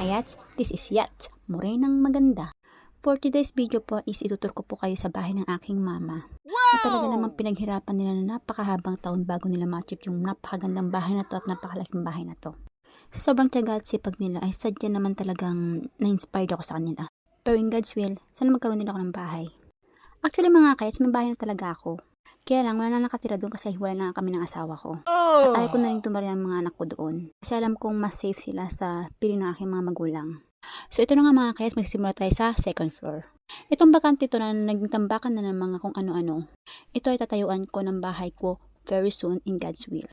kayats, this is Yats, Morenang Maganda. For today's video po is itutur ko po kayo sa bahay ng aking mama. At talaga namang pinaghirapan nila na napakahabang taon bago nila ma-achieve yung napakagandang bahay na to at napakalaking bahay na to. Sa sobrang tiyaga at sipag nila ay sadya naman talagang na-inspired ako sa kanila. Pero in God's will, sana magkaroon din ako ng bahay. Actually mga kayats, may bahay na talaga ako. Kaya lang, wala na nakatira doon kasi wala na kami ng asawa ko. At ayaw ko na rin tumari ang mga anak ko doon. Kasi alam kong mas safe sila sa piling ng aking mga magulang. So ito na nga mga kayas, magsisimula tayo sa second floor. Itong bakante ito na naging tambakan na ng mga kung ano-ano. Ito ay tatayuan ko ng bahay ko very soon in God's will.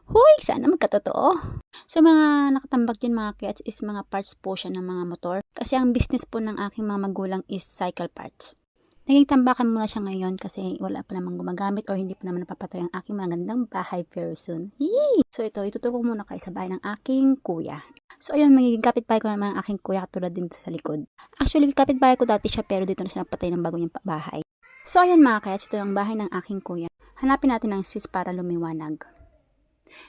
Huy! Sana magkatotoo! So mga nakatambak din mga kayas is mga parts po siya ng mga motor. Kasi ang business po ng aking mga magulang is cycle parts. Naging tambakan muna siya ngayon kasi wala pa namang gumagamit or hindi pa naman napapatoy ang aking magandang bahay very soon. Yee! So ito, ituturo ko muna kayo sa bahay ng aking kuya. So ayun, magiging kapitbahay ko naman ang aking kuya katulad din sa likod. Actually, kapitbahay ko dati siya pero dito na siya napatay ng bago niyang bahay. So ayun mga kayats, ito yung bahay ng aking kuya. Hanapin natin ang switch para lumiwanag.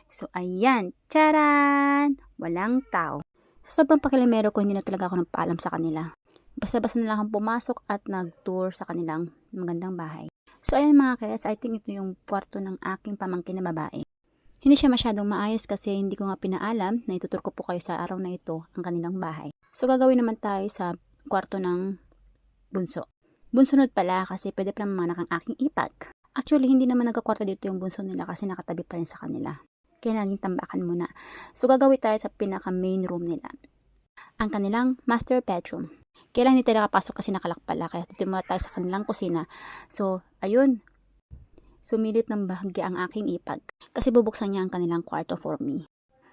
So ayan, charan! Walang tao. Sa sobrang pakilimero ko, hindi na talaga ako nagpaalam sa kanila. Basta-basta na lang akong pumasok at nag-tour sa kanilang magandang bahay. So ayun mga kayats, I think ito yung kwarto ng aking pamangkin na babae. Hindi siya masyadong maayos kasi hindi ko nga pinaalam na itutur ko po kayo sa araw na ito ang kanilang bahay. So gagawin naman tayo sa kwarto ng bunso. Bunsunod pala kasi pwede pa naman ang aking ipag. Actually hindi naman nagkakwarto dito yung bunso nila kasi nakatabi pa rin sa kanila. Kaya naging tambakan muna. So gagawin tayo sa pinaka main room nila. Ang kanilang master bedroom. Kailan hindi tayo nakapasok kasi nakalak pala. Kaya dito muna tayo sa kanilang kusina. So, ayun. Sumilip ng bahagya ang aking ipag. Kasi bubuksan niya ang kanilang kwarto for me.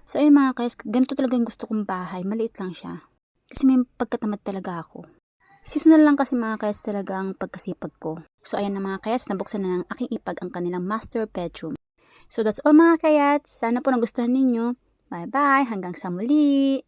So, ayun mga kayas. Ganito talaga yung gusto kong bahay. Maliit lang siya. Kasi may pagkatamad talaga ako. Seasonal lang kasi mga kayas talaga ang pagkasipag ko. So, ayan na mga kayas. Nabuksan na ng aking ipag ang kanilang master bedroom. So, that's all mga kayas. Sana po nagustuhan ninyo. Bye-bye. Hanggang sa muli.